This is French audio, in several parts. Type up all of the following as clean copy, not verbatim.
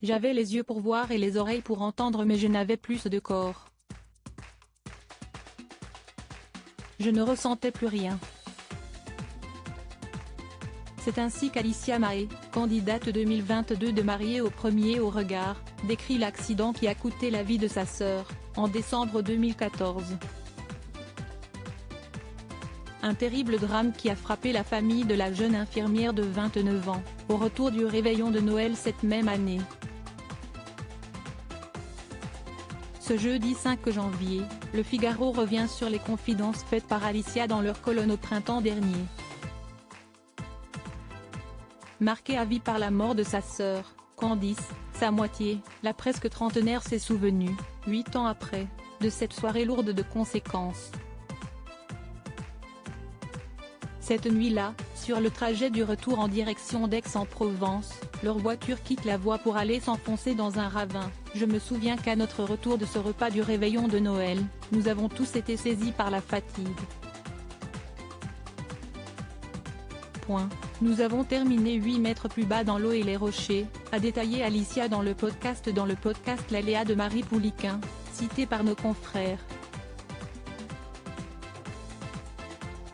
J'avais les yeux pour voir et les oreilles pour entendre mais je n'avais plus de corps. Je ne ressentais plus rien. C'est ainsi qu'Alicia Mahé, candidate 2022 de Mariée au premier au regard, décrit l'accident qui a coûté la vie de sa sœur, en décembre 2014. Un terrible drame qui a frappé la famille de la jeune infirmière de 29 ans, au retour du réveillon de Noël cette même année. Ce jeudi 5 janvier, Le Figaro revient sur les confidences faites par Alicia dans leur colonne au printemps dernier. Marquée à vie par la mort de sa sœur, Candice, sa moitié, la presque trentenaire s'est souvenue, 8 ans après, de cette soirée lourde de conséquences. Cette nuit-là, sur le trajet du retour en direction d'Aix-en-Provence, leur voiture quitte la voie pour aller s'enfoncer dans un ravin. Je me souviens qu'à notre retour de ce repas du réveillon de Noël, nous avons tous été saisis par la fatigue. Nous avons terminé 8 mètres plus bas dans l'eau et les rochers, a détaillé Alicia dans le podcast L'aléa de Marie Pouliquin, cité par nos confrères.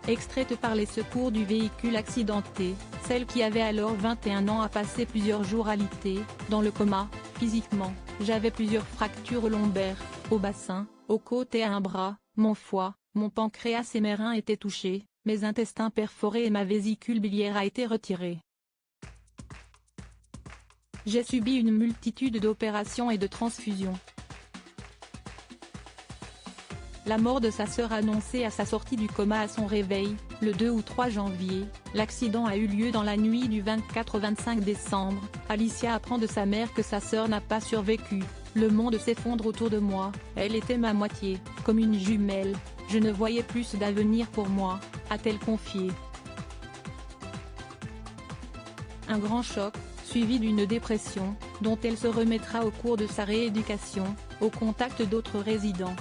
Extraite par les secours du véhicule accidenté, celle qui avait alors 21 ans a passé plusieurs jours alitée, dans le coma. Physiquement, j'avais plusieurs fractures lombaires, au bassin, aux côtes et à un bras, mon foie, mon pancréas et mes reins étaient touchés, mes intestins perforés et ma vésicule biliaire a été retirée. J'ai subi une multitude d'opérations et de transfusions. La mort de sa sœur annoncée à sa sortie du coma à son réveil, le 2 ou 3 janvier, l'accident a eu lieu dans la nuit du 24 au 25 décembre, Alicia apprend de sa mère que sa sœur n'a pas survécu, le monde s'effondre autour de moi, elle était ma moitié, comme une jumelle, je ne voyais plus d'avenir pour moi, a-t-elle confié. Un grand choc, suivi d'une dépression, dont elle se remettra au cours de sa rééducation, au contact d'autres résidents.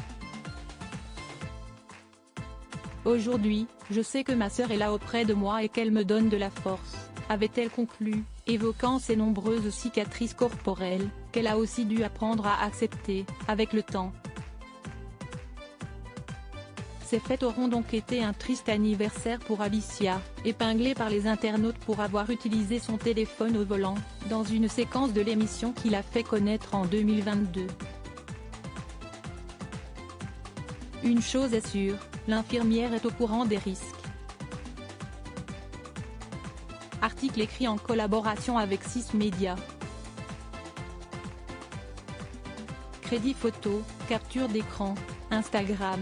Aujourd'hui, je sais que ma sœur est là auprès de moi et qu'elle me donne de la force, avait-elle conclu, évoquant ses nombreuses cicatrices corporelles, qu'elle a aussi dû apprendre à accepter, avec le temps. Ces fêtes auront donc été un triste anniversaire pour Alicia, épinglée par les internautes pour avoir utilisé son téléphone au volant, dans une séquence de l'émission qu'il a fait connaître en 2022. Une chose est sûre, l'infirmière est au courant des risques. Article écrit en collaboration avec 6 médias. Crédit photo, capture d'écran, Instagram.